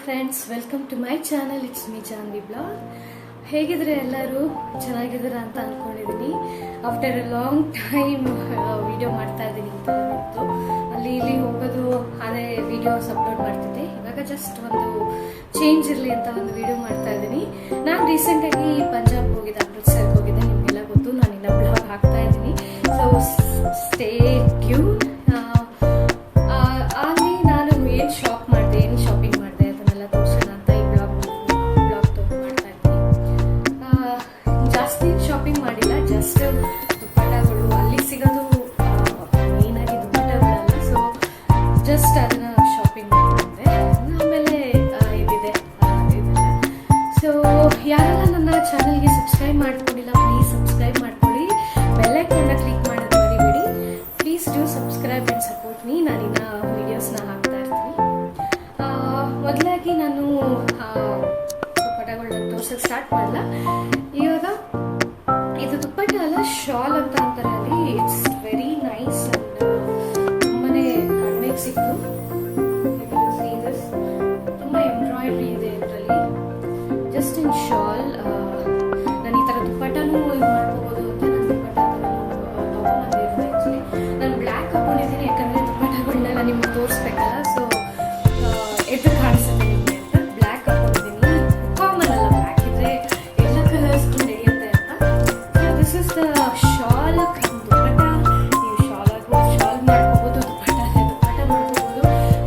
Friends, welcome to my channel. It's me Janvi blog. ಹೇಗಿದ್ರೆ ಎಲ್ಲರೂ ಚೆನ್ನಾಗಿದ್ದೀರಾ ಅಂತ ಅಂದ್ಕೊಂಡಿದ್ದೀನಿ. After a long time video ಮಾಡ್ತಾ ಇದ್ದೀನಿ ಅಂತ ಇತ್ತು. ಅಲ್ಲಿ ಇಲ್ಲಿ ಹೋಗೋದು, ಅದೇ ವಿಡಿಯೋಸ್ ಅಪ್ಲೋಡ್ ಮಾಡ್ತಿದ್ದೆ. ಇವಾಗ ಜಸ್ಟ್ ಒಂದು ಚೇಂಜ್ ಇರಲಿ ಅಂತ ಒಂದು ವಿಡಿಯೋ ಮಾಡ್ತಾ ಇದ್ದೀನಿ. ನಾನು ರೀಸೆಂಟಾಗಿ ಪಂಜಾಬ್ ಹೋಗಿದ್ದೆ, ಅಮೃತ್ಸರ್ಗೆ ಹೋಗಿದ್ದೆ. ನಿಮಗೆಲ್ಲ ಗೊತ್ತು, ನಾನು ಇನ್ನ ಬ್ಲಾಗ್ ಹಾಕ್ತಾ ಇದ್ದೀನಿ. So stay tune. ಅಲ್ಲಿ ನಾನು ಏನು ಶಾಪ್ ಮಾಡಿದೆ, ಏನು ಶಾಪಿಂಗ್ ಮಾಡಿದೆ ಅದನ್ನೆಲ್ಲ ತೋರಿಸೋಣ ಅಂತ ಈ ಬ್ಲಾಗ್ ಮಾಡ್ತಾ ಇದ್ದೀನಿ. ಜಾಸ್ತಿ ಶಾಪಿಂಗ್ ಮಾಡಿಲ್ಲ, ಜಸ್ಟ್ ದುಪ್ಪಟ್ಟಗಳು ಅಲ್ಲಿ ಸಿಗೋದು ಮೇಯ್ನಾಗಿ ದುಪ್ಪಟ್ಟಗಳಲ್ಲ. ಸೊ ಜಸ್ಟ್ ಅದನ್ನ ಶಾಪಿಂಗ್ ಮಾಡಿದೆ. ಆಮೇಲೆ ಇದಿದೆ. ಸೊ ಯಾರೆಲ್ಲ ನನ್ನ ಚಾನಲ್ಗೆ ಸಬ್ಸ್ಕ್ರೈಬ್ ಮಾಡ್ಕೊಂಡಿಲ್ಲ, ಪ್ಲೀಸ್ ಸಬ್ಸ್ಕ್ರೈಬ್ ಮಾಡ್ಕೊಳ್ಳಿ. ಬೆಲ್ ಐಕಾನ್ನ ಕ್ಲಿಕ್ ಮಾಡೋದು ಮರಿಬೇಡಿ. Please do subscribe and support me. ನಾನಿನ್ನ ವಿಡಿಯೋಸ್ನ ಹಾಕ್ತಾ ಇರ್ತೀನಿ. ಮೊದಲಾಗಿ ನಾನು ದುಪ್ಪಟ್ಟಗಳನ್ನ ತೋರ್ಸಕ್ಕೆ ಸ್ಟಾರ್ಟ್ ಮಾಡಲ್ಲ. ಇವಾಗ ಇದು ದುಪ್ಪಟ್ಟ ಅಲ್ಲ, ಶಾಲ್ ಅಂತ ಅಂತಾರೆ. ಅಲ್ಲಿ ಇಟ್ಸ್ ವೆರಿ ನೈಸ್ ಅಂಡ್ ತುಂಬಾನೇ ಕಡಿಮೆಗೆ ಸಿಕ್ತು. ತುಂಬಾ ಎಂಬ್ರಾಯ್ಡ್ರಿ ಇದೆ ಇದರಲ್ಲಿ. Just in shawl. ನಾನು ಈ ತರ ದುಪ್ಪಟ್ಟನೂ ಮಾಡ್ಕೋಬಹುದು ಅಂತ ನಾನು ದುಪ್ಪಟ್ಟ ತಗೊಂಡಿದ್ದೀನಿ. ಆಕ್ಚುಲಿ ನಾನು ಬ್ಲ್ಯಾಕ್ ಹಾಕೊಂಡಿದ್ದೀನಿ, ಯಾಕಂದ್ರೆ ದುಪ್ಪಟ್ಟಗಳನ್ನೆಲ್ಲ ನಿಮ್ಗೆ ತೋರಿಸ್ಬೇಕಲ್ಲ. ಸೊ ಎದ್ದು ಕಾಣಿಸುತ್ತೆ ನಿಮಗೆ ಅಂತ ಬ್ಲ್ಯಾಕ್ ಹಾಕೊಂಡಿದ್ದೀನಿ. ಕಾಮನ್ ಅಲ್ಲ, ಬ್ಲ್ಯಾಕ್ ಇದ್ರೆ ಎಲ್ಲ ಕಲರ್ಸ್ ನಡೆಯುತ್ತೆ ಅಂತ. This is the shawl. Dupatta ನೀವು ಶಾಲ್ ಆಗ್ಬೋದು, ಶಾಲ್ ಮಾಡ್ಕೋಬಹುದು, ದುಪ್ಪಟ್ಟ ಮಾಡ್ಕೋಬಹುದು.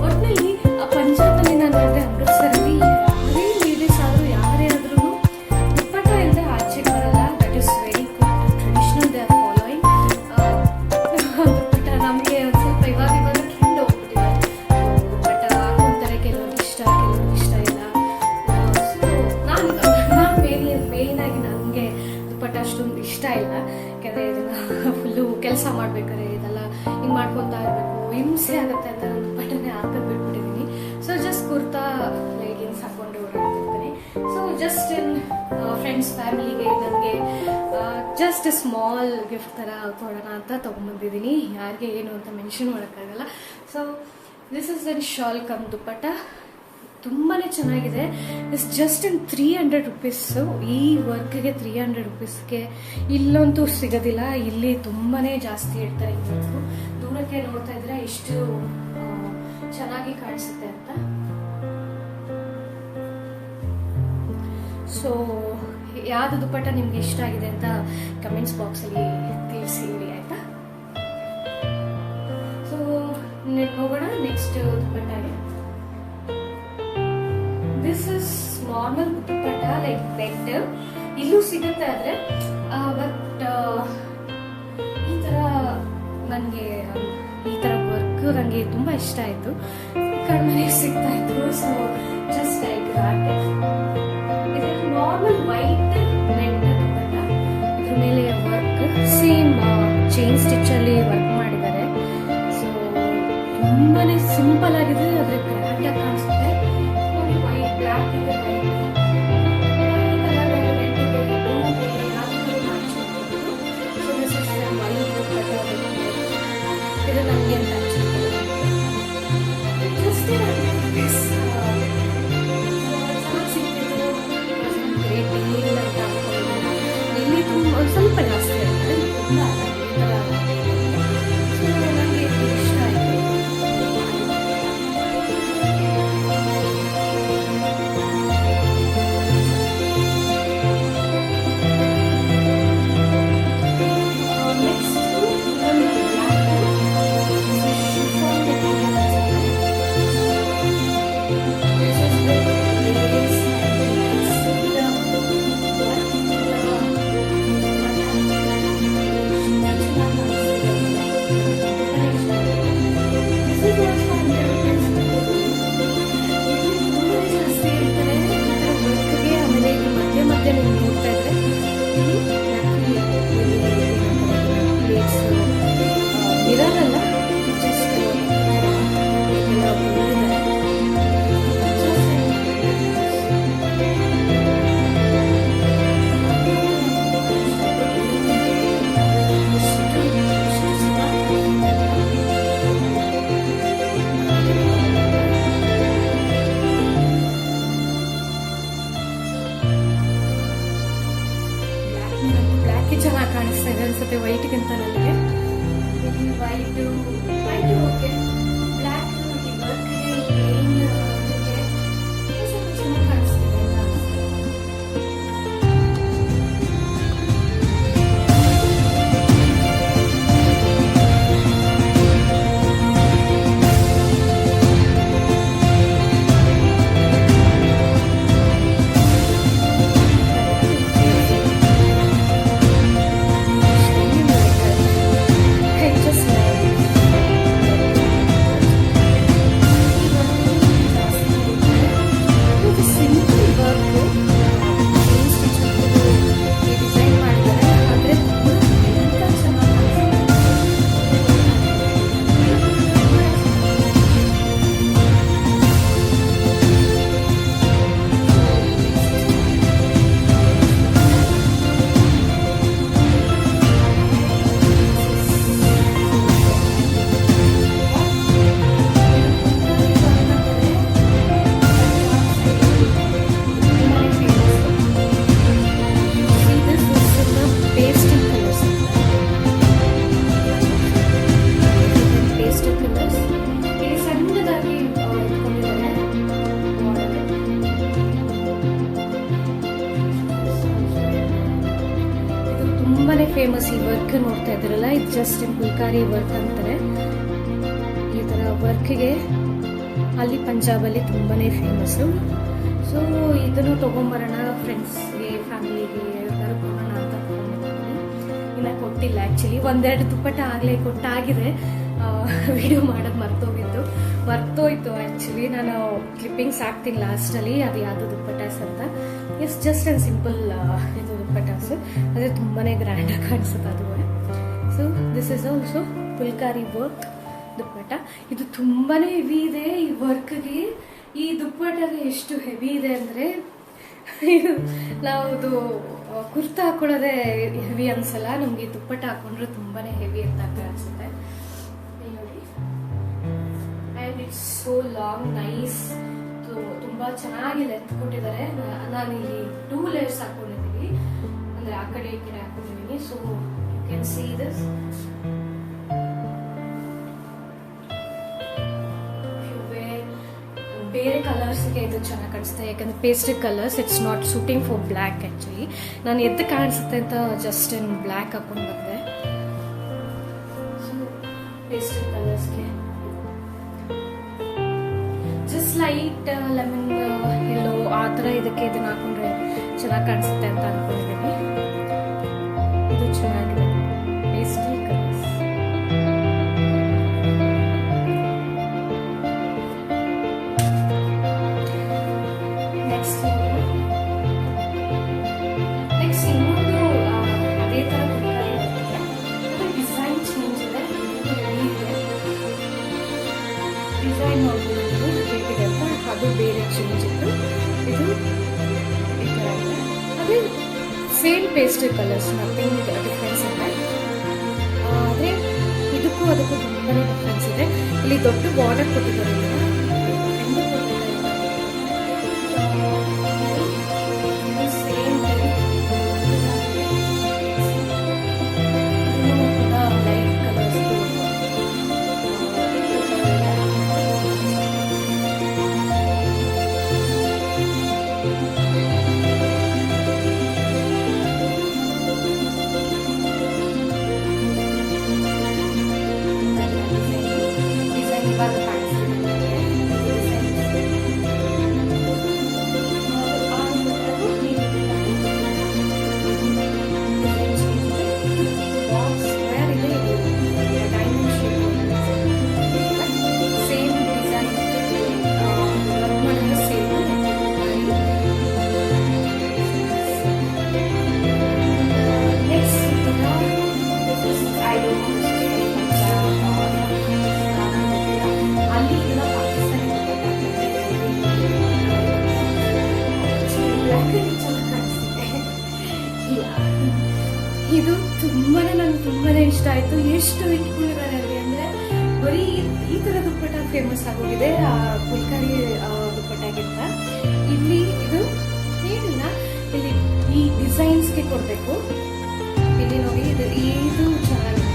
ಒಟ್ಟಿನಲ್ಲಿ ಪಂಜಾಬಲ್ಲಿ ನಾನು ನೋಡಿದೆ, ಅಮೃತ್ಸರಲ್ಲಿ ಯಾರೇ ಲೇಡೀಸ್ ಆದರೂ ಯಾರೇ ಆದ್ರೂ ದುಪ್ಪಟ್ಟ ಇಲ್ಲದೆ ಆಚೆಗೆ ಬರಲ್ಲ. That is very good traditional they are following. Dupatta ನಮಗೆ ಒಂದು ಸ್ವಲ್ಪ ಇವಾಗ ಟ್ರೆಂಡ್ ಹೋಗ್ಬಿಟ್ಟಿದೆ. ದುಪ್ಪಟ್ಟ ಹಾಕೊಂತಾರೆ, ಕೆಲವ್ರಿಗೆ ಇಷ್ಟ, ಕೆಲವ್ರಿಗೆ ಇಷ್ಟ ಇಲ್ಲ. ಸೊ ನಾನು ಮೇಯ್ನಾಗಿ ನನಗೆ ದುಪ್ಪಟ್ಟ ಅಷ್ಟೊಂದು ಇಷ್ಟ ಇಲ್ಲ. ಯಾಕಂದರೆ ಇದನ್ನು ಫುಲ್ಲು ಕೆಲಸ ಮಾಡ್ಬೇಕಾದ್ರೆ ಇದೆಲ್ಲ ಹಿಂಗೆ ಮಾಡ್ಕೊತಾ ಇರಬೇಕು, ಹಿಂಸೆ ಆಗುತ್ತೆ ಅಂತ ನಾನು ದುಪ್ಪಟ್ಟನೇ ಹಾಕೋದು ಬಿಟ್ಬಿಟ್ಟಿದ್ದೀನಿ. ಸೊ ಜಸ್ಟ್ ಕುರ್ತಾ ಲೆಗಿನ್ಸ್ ಹಾಕೊಂಡು ಓಡಾಡ್ತಿರ್ತೀನಿ. ಸೊ ಜಸ್ಟ್ ಇನ್ ಫ್ರೆಂಡ್ಸ್ ಫ್ಯಾಮಿಲಿಗೆ ನನಗೆ ಜಸ್ಟ್ ಸ್ಮಾಲ್ ಗಿಫ್ಟ್ ಥರ ಕೊಡೋಣ ಅಂತ ತೊಗೊಂಬಂದಿದ್ದೀನಿ. ಯಾರಿಗೆ ಏನು ಅಂತ ಮೆನ್ಷನ್ ಮಾಡೋಕ್ಕಾಗಲ್ಲ. So this is an shawl cum dupatta. ತುಂಬಾ ಚೆನ್ನಾಗಿದೆ. It's just in 300 rupees. ಈ ವರ್ಕ್ಗೆ 300 ರುಪೀಸ್ಗೆ ಇಲ್ಲಂತೂ ಸಿಗೋದಿಲ್ಲ. ಇಲ್ಲಿ ತುಂಬಾ ಜಾಸ್ತಿ ಇಡ್ತಾರೆ. ಇವತ್ತು ದೂರಕ್ಕೆ ನೋಡ್ತಾ ಇದ್ರೆ ಎಷ್ಟು ಚೆನ್ನಾಗಿ ಕಾಣಿಸುತ್ತೆ ಅಂತ. ಸೊ ಯಾವ್ದು ದುಪ್ಪಟ್ಟ ನಿಮ್ಗೆ ಇಷ್ಟ ಆಗಿದೆ ಅಂತ ಕಮೆಂಟ್ಸ್ ಬಾಕ್ಸಲ್ಲಿ ತಿಳಿಸಿ ಆಯ್ತಾ. ಸೊ ಹೋಗೋಣ ನೆಕ್ಸ್ಟ್ ದುಪ್ಪಟ್ಟಗೆ. This is normal dupatta, like net ಇಲ್ಲೂ ಸಿಗುತ್ತೆ. ಆದ್ರೆ ಬಟ್ ಈ ತರ ನನಗೆ ಈ ತರ ವರ್ಕ್ ನನಗೆ ತುಂಬಾ ಇಷ್ಟ ಆಯ್ತು. ಕಡಿಮೆ ಸಿಗ್ತಾ ಇತ್ತು. ಸೊ ಜಸ್ಟ್ ಲೈಕ್ ಇದು ನಾರ್ಮಲ್ ವೈಟ್ ನೆಟ್ ದುಪ್ಪಟ್ಟ. ಇದ್ರ ಮೇಲೆ ವರ್ಕ್ ಸೇಮ್ ಚೈನ್ ಸ್ಟಿಚ್ ಅಲ್ಲಿ ವರ್ಕ್ ಮಾಡಿದ್ದಾರೆ. ಸೊ ತುಂಬಾನೇ ಸಿಂಪಲ್ ಆಗಿದೆ, ಆದ್ರೆ ಗ್ರ್ಯಾಂಡ್ ಆಗಿ ಕಾಣಿಸುತ್ತೆ. ವೈಟ್ ಬ್ಲ್ಯಾಕ್ ಇದೆ, ಇದು ನನಗೆ ಅಂತ ಇಲ್ಲಿ ತುಂಬ ಸ್ವಲ್ಪ ಜಾಸ್ತಿ ಆಗ್ತದೆ. ನನಗೆ ಇಷ್ಟ ಆಯಿತು. ಬ್ಲ್ಯಾಕ್ ಚೆನ್ನಾಗಿ ಕಾಣಿಸ್ತಾ ಇದೆ ಅನ್ಸುತ್ತೆ ವೈಟ್ಗಿಂತ ನನಗೆ. ವೈಟು ಓಕೆ, ಬ್ಲ್ಯಾಕ್ ಚೆನ್ನಾಗಿ ಕಾಣಿಸ್ತಿದೆ ಅಂತ ಅನ್ಸುತ್ತೆ. ಫೇಮಸ್ ಈ ವರ್ಕ್ ನೋಡ್ತಾ ಇದ್ದೀರಲ್ಲ, ಇದು ಜಸ್ಟ್ ಫುಲ್ಕಾರಿ ವರ್ಕ್ ಅಂತಾರೆ. ಈ ಥರ ವರ್ಕ್ಗೆ ಅಲ್ಲಿ ಪಂಜಾಬಲ್ಲಿ ತುಂಬಾನೇ ಫೇಮಸ್ಸು. ಸೊ ಇದನ್ನು ತೊಗೊಂಬರೋಣ ಫ್ರೆಂಡ್ಸ್ಗೆ, ಫ್ಯಾಮಿಲಿಗೆ ಎಲ್ಲರೂ ಕೊಡೋಣ ಅಂತ ತೊಗೊಂಡಿದ್ದೀನಿ. ಇನ್ನು ಕೊಟ್ಟಿಲ್ಲ ಆ್ಯಕ್ಚುಲಿ, ಒಂದೆರಡು ದುಪ್ಪಟ್ಟ ಆಗಲೇ ಕೊಟ್ಟಾಗಿದೆ. ವಿಡಿಯೋ ಮಾಡೋದು ಮರ್ತೋಯ್ತು ಆ್ಯಕ್ಚುಲಿ. ನಾನು ಕ್ಲಿಪ್ಪಿಂಗ್ಸ್ ಹಾಕ್ತೀನಿ ಲಾಸ್ಟಲ್ಲಿ, ಅದು ಯಾವುದು ದುಪ್ಪಟ್ಟಾಸ್ ಅಂತ. ಇಟ್ಸ್ ಜಸ್ಟ್ ಆ್ಯಂಡ್ ಸಿಂಪಲ್ ಇದು ದುಪ್ಪಟ್ಟಾಸು, ಆದರೆ ತುಂಬಾ ಗ್ರ್ಯಾಂಡಾಗಿ ಕಾಣಿಸುತ್ತೆ ಅದು. So this is also phulkari work dupatta. ಇದು ತುಂಬಾ ಹೆವಿ ಇದೆ ಈ ವರ್ಕ್ಗೆ. ಈ ದುಪ್ಪಟ್ಟಗೆ ಎಷ್ಟು ಹೆವಿ ಇದೆ ಅಂದರೆ ನಾವು ಕುರ್ತಾ ಹಾಕೊಳ್ಳೋದೇ ಹೆವಿ ಅನ್ಸಲ್ಲ, ನಮಗೆ ದುಪ್ಪಟ್ಟ ಹಾಕೊಂಡ್ರೆ ತುಂಬಾ ಹೆವಿ ಅಂತ ಅನ್ಸುತ್ತೆ. And it's so long, nice, ತುಂಬ ಚೆನ್ನಾಗಿ ಲೆಂತ್ ಕೊಟ್ಟಿದ್ದಾರೆ. ನಾನು ಇಲ್ಲಿ 2 ಲೇಯರ್ಸ್ ಹಾಕೊಂಡಿದ್ದೀನಿ, ಅಂದರೆ ಆ ಕಡೆ ಈ ಕಡೆ ಹಾಕೊಂಡಿದ್ದೀನಿ. So you can see this. ಬೇರೆ ಕಲರ್ಸ್ಗೆ ಇದು ಚೆನ್ನಾಗಿ ಕಾಣಿಸುತ್ತೆ, ಯಾಕಂದ್ರೆ pastel colours, it's not suiting for black actually. ನಾನು ಎದ್ದು ಕಾಣಿಸುತ್ತೆ ಅಂತ ಜಸ್ಟ್ ಇನ್ ಬ್ಲ್ಯಾಕ್ ಹಾಕೊಂಡು ಬಂದೆ. ಸೊ ಪೇಸ್ಟಲ್ ಕಲರ್ಸ್ಗೆ ಜಸ್ಟ್ ಲೈಟ್ ಲೆಮನ್ ಎಲ್ಲೋ ಆ ಥರ ಇದಕ್ಕೆ ಇದನ್ನ ಹಾಕೊಂಡ್ರೆ ಚೆನ್ನಾಗಿ ಕಾಣಿಸುತ್ತೆ ಅಂತ ಅನ್ಕೊಂಡಿದ್ದೀನಿ. ಇದು ಚೆನ್ನಾಗಿದೆ ಪೇಸ್ಟಲ್ ಕಲರ್ಸ್. ನೆಕ್ಸ್ಟ್ ಇನ್ನೊಂದು ಅದೇ ಥರ ಡಿಸೈನ್ ಚೇಂಜ್ ಇದೆ. ಡಿಸೈನ್ ಹೇಗಿದೆ ಅಂತ ಅದು ಬೇರೆ ಚೇಂಜ್ ಇತ್ತು. ಇದು ಈ ಥರ ಇದೆ, ಅದೇ same pastel colours, nothing difference ಇದೆ. ಆದರೆ ಇದಕ್ಕೂ ಅದಕ್ಕೂ ತುಂಬಾ ಡಿಫ್ರೆನ್ಸ್ ಇದೆ. ಇಲ್ಲಿ ದೊಡ್ಡ ಬಾರ್ಡರ್ ಕೊಟ್ಟಿದ್ದಾರೆ, ಇದು ನನಗೆ ತುಂಬಾನೇ ಇಷ್ಟ ಆಯ್ತು. ಎಷ್ಟು ಇಟ್ಕೊಂಡಿದ್ದಾರೆ ಅಲ್ಲಿ ಅಂದ್ರೆ ಬರೀ ಈ ತರ ದುಪ್ಪಟ್ಟ ಫೇಮಸ್ ಆಗೋಗಿದೆ ಫುಲ್ಕಾರಿ ದುಪ್ಪಟ್ಟಾಗಿಂತ. ಇಲ್ಲಿ ಇದು ಏನಿಲ್ಲ, ಇಲ್ಲಿ ಈ ಡಿಸೈನ್ಸ್ಗೆ ಕೊಡ್ಬೇಕು. ಇಲ್ಲಿ ನೋಡಿ ಇದು ಚೆನ್ನಾಗಿದೆ.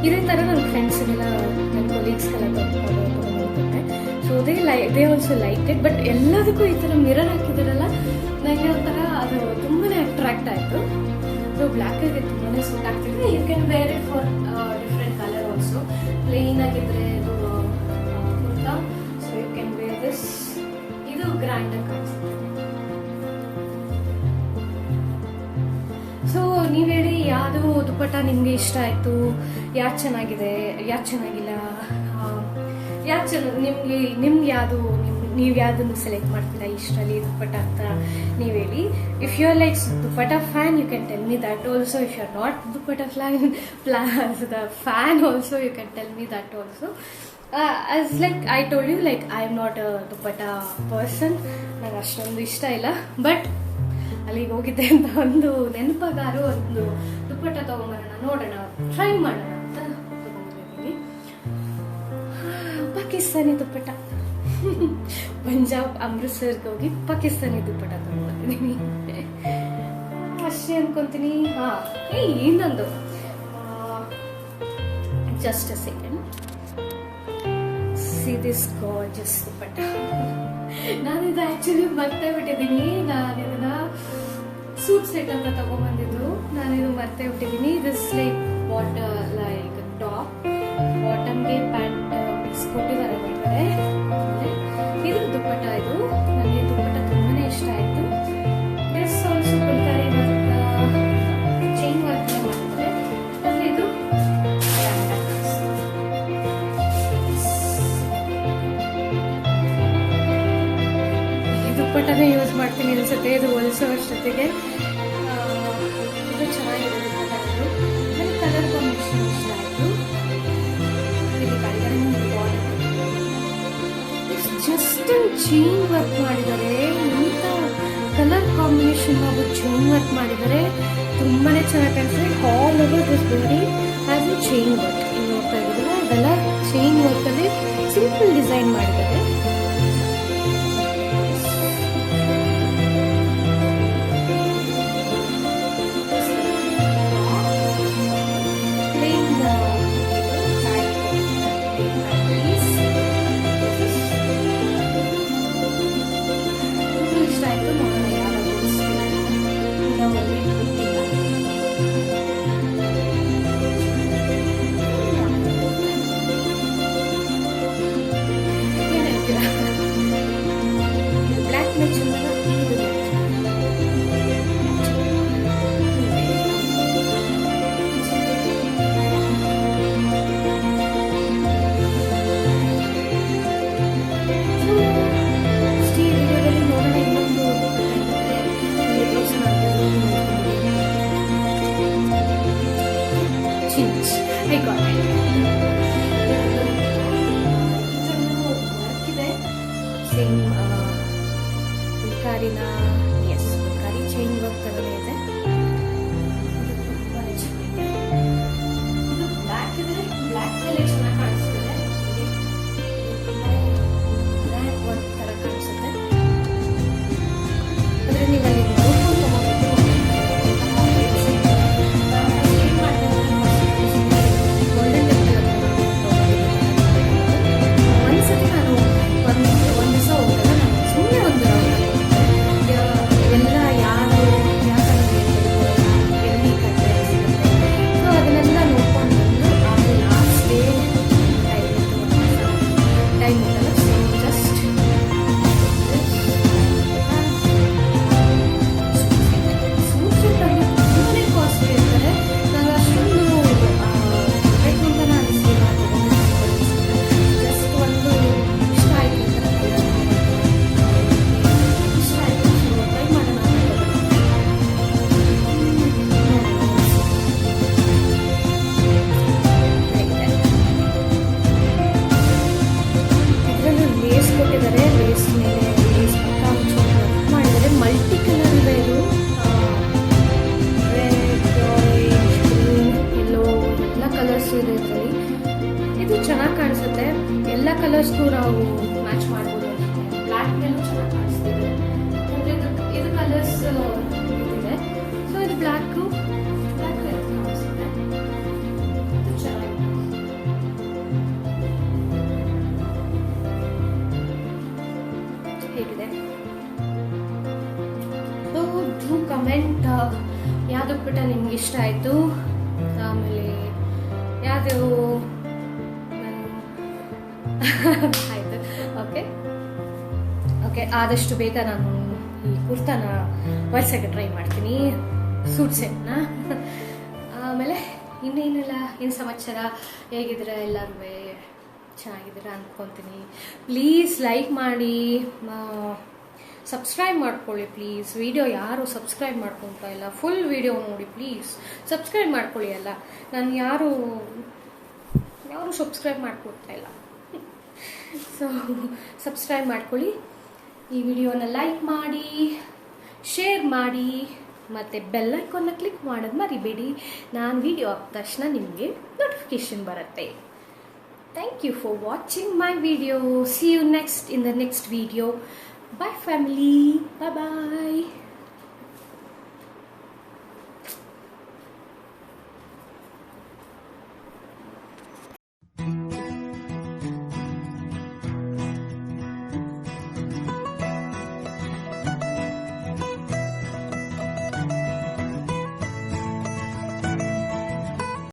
ಇದೇ ಥರ ನನ್ನ ಫ್ರೆಂಡ್ಸ್ಗೆಲ್ಲ ನನ್ನ ಕೊಲೀಗ್ಸ್ಗೆಲ್ಲ ತೊಗೊಂಡ್ಬಂದ್ಕೊಟ್ಟೆ. So they also like it. But ಎಲ್ಲದಕ್ಕೂ ಈ ಥರ ಮಿರರ್ ಹಾಕಿದಾರಲ್ಲ, ನನಗೆ ಒಂಥರ ಅದು ತುಂಬಾ ಅಟ್ರಾಕ್ಟ್ ಆಯಿತು. ಸೊ ಬ್ಲ್ಯಾಕಾಗಿ ತುಂಬಾ ಸೂಟ್ ಆಗ್ತಿದೆ. You can wear it for different colour also. Plain ಆಗಿದ್ರೆ ಇದು kurta, so you can wear this. ಇದು ಗ್ರ್ಯಾಂಡ್ ಆಗಿ ಕಾಣಿಸುತ್ತೆ. ಸೊ ನೀವು ಹೇಳಿ ಯಾವುದು ದುಪ್ಪಟ್ಟ ನಿಮಗೆ ಇಷ್ಟ ಆಯಿತು, ಯಾವ್ದು ಚೆನ್ನಾಗಿದೆ, ಯಾವ್ದು ಚೆನ್ನಾಗಿಲ್ಲ, ನಿಮ್ಗೆ ಯಾವುದು ನೀವು ಯಾವುದನ್ನು ಸೆಲೆಕ್ಟ್ ಮಾಡ್ತೀರಾ ಇಷ್ಟರಲ್ಲಿ ದುಪ್ಪಟ್ಟ ಅಂತ ನೀವು ಹೇಳಿ. If you are like dupatta fan, you can tell me that also. If you are not dupatta fan also, you can tell me that also. As like I told you, like I am not a dupatta person. ನಂಗೆ ಅಷ್ಟೊಂದು ಇಷ್ಟ ಇಲ್ಲ. But ಅಲ್ಲಿಗೆ ಹೋಗಿದ್ದೆ ಅಂತ ಒಂದು ನೆನಪಗಾರು ಒಂದು ದುಪ್ಪಟ್ಟ ತಗೊಂಬರೋಣ, ನೋಡೋಣ, ಟ್ರೈ ಮಾಡೋಣ ಅಂತ ತಗೊಂಡಿದ್ದೀನಿ. ಪಾಕಿಸ್ತಾನಿ ದುಪ್ಪಟ್ಟ. ಪಂಜಾಬ್ ಅಮೃತ್ಸರ್ಗೆ ಹೋಗಿ ಪಾಕಿಸ್ತಾನಿ ದುಪ್ಪಟ್ಟ ತಗೊಂಡಿದ್ದೀನಿ ಅಷ್ಟೇ ಅನ್ಕೊಂತೀನಿ. ಇನ್ನೊಂದು just a second. See this gorgeous dupatta. ನಾನಿದು ಆಕ್ಚುಲಿ ಮರ್ತೇ ಬಿಟ್ಟಿದ್ದೀನಿ. ನಾನು ಇದನ್ನ ಸೂಟ್ ಸೆಟ್ ಅಂತ ತಗೊಂಡ್ಬಂದಿದ್ದು, ನಾನಿದು ಮರ್ತೇ ಬಿಟ್ಟಿದ್ದೀನಿ. ದಿಸ್ ಲೈಕ್ ಲೈಕ್ ಟಾಪ್, ಬಾಟಮ್ಗೆ ಪ್ಯಾಂಟ್ ಪೀಸ್ ಕೊಟ್ಟಿದ್ದಾರೆ ಒಳಗಡೆ. ಇದು ದುಪ್ಪಟ್ಟ. ಇದು ನನಗೆ ದುಪ್ಪಟ್ಟ ತುಂಬಾನೇ ಇಷ್ಟ ಆಯಿತು. This also phulkari work, chain work ಮಾಡ್ತಾರೆ. ಇದು ದುಪ್ಪಟ್ಟನೇ ಯೂಸ್ ಮಾಡ್ತೀನಿ ಅನ್ಸುತ್ತೆ ಇದು ಹೊಲಿಸೋ ಅಷ್ಟೊತ್ತಿಗೆ. ಇದು ಚೆನ್ನಾಗಿದೆ ದುಪ್ಪಟ್ಟ. ಇದು ಕಲರ್ ಕಾಂಬಿನೇಷನ್ ಇಷ್ಟ ಆಯಿತು. ಜಸ್ಟ್ ಚೈನ್ ವರ್ಕ್ ಮಾಡಿದ್ದಾರೆ. ಇಂಥ ಕಲರ್ ಕಾಂಬಿನೇಷನ್ ಹಾಗೂ ಚೈನ್ ವರ್ಕ್ ಮಾಡಿದ್ದಾರೆ. ತುಂಬಾನೇ ಚೆನ್ನಾಗಿ ಕಾಣಿಸ್ತದೆ. All over this body has A chain work. ಈಗ ನೋಡ್ತಾ ಇದ್ದೀರಲ್ಲ, ಇದೆಲ್ಲ ಚೈನ್ ವರ್ಕಲ್ಲಿ ಸಿಂಪಲ್ ಡಿಸೈನ್ ಮಾಡಿದ್ದಾರೆ. ಸೇಮ್ ಫುಲ್ಕಾರಿನ ಫುಲ್ಕಾರಿ ಚೈನ್ ವರ್ಕ್ ಥರನೇ ಇದೆ. ಇದು ಬ್ಲ್ಯಾಕ್ ಇದೆ, ಬ್ಲ್ಯಾಕ್ ಮೇಲೆ ಚೆನ್ನಾಗಿ ಕಾಣಿಸ್ತಿದೆ. ಬ್ಲ್ಯಾಕ್ ವರ್ಕ್ ಥರ ಕಾಣಿಸುತ್ತೆ. ಅಂದರೆ ನೀವು ಅಲ್ಲಿ ನೋಡ್ಕೊಂಡು ತಗೋಬೇಕು. ಒಂದ್ಸತಿ ನಾನು ಒಂದು ದಿವಸ ಹೋದಾಗ ನಾನು ಕಮೆಂಟ್ ಯಾವುದು ಪುಟ ನಿಮ್ಗೆ ಇಷ್ಟ ಆಯಿತು, ಆಮೇಲೆ ಯಾವುದು ಆಯಿತು. ಓಕೆ ಓಕೆ, ಆದಷ್ಟು ಬೇಗ ನಾನು ಈ ಕುರ್ತಾನ ಹೊಲ್ಸಕ್ಕೆ ಟ್ರೈ ಮಾಡ್ತೀನಿ, ಸೂಟ್ ಸೆಟ್ನ. ಆಮೇಲೆ ಇನ್ನೇನಿಲ್ಲ, ಏನು ಸಮಾಚಾರ, ಹೇಗಿದ್ದೀರಾ ಎಲ್ಲರೂ? ಚೆನ್ನಾಗಿದ್ದೀರಾ ಅಂದ್ಕೊತೀನಿ. ಪ್ಲೀಸ್ ಲೈಕ್ ಮಾಡಿ, ಸಬ್ಸ್ಕ್ರೈಬ್ ಮಾಡ್ಕೊಳ್ಳಿ ಪ್ಲೀಸ್. ವಿಡಿಯೋ ಯಾರು ಸಬ್ಸ್ಕ್ರೈಬ್ ಮಾಡ್ಕೊತಾ ಇಲ್ಲ, ಫುಲ್ ವಿಡಿಯೋ ನೋಡಿ ಪ್ಲೀಸ್, ಸಬ್ಸ್ಕ್ರೈಬ್ ಮಾಡ್ಕೊಳ್ಳಿ. ಅಲ್ಲ, ನಾನು ಯಾರು ಸಬ್ಸ್ಕ್ರೈಬ್ ಮಾಡ್ಕೊಡ್ತಾ ಇಲ್ಲ, ಸೊ ಸಬ್ಸ್ಕ್ರೈಬ್ ಮಾಡ್ಕೊಳ್ಳಿ. ಈ ವಿಡಿಯೋನ ಲೈಕ್ ಮಾಡಿ, ಶೇರ್ ಮಾಡಿ, ಮತ್ತು ಬೆಲ್ ಐಕಾನ್ನ ಕ್ಲಿಕ್ ಮಾಡೋದು ಮರಿಬೇಡಿ. ನಾನು ವಿಡಿಯೋ ಹಾಕಿದ ತಕ್ಷಣ ನಿಮಗೆ ನೋಟಿಫಿಕೇಶನ್ ಬರುತ್ತೆ. Thank you for watching my video. See you in the next video. Bye family. Bye bye.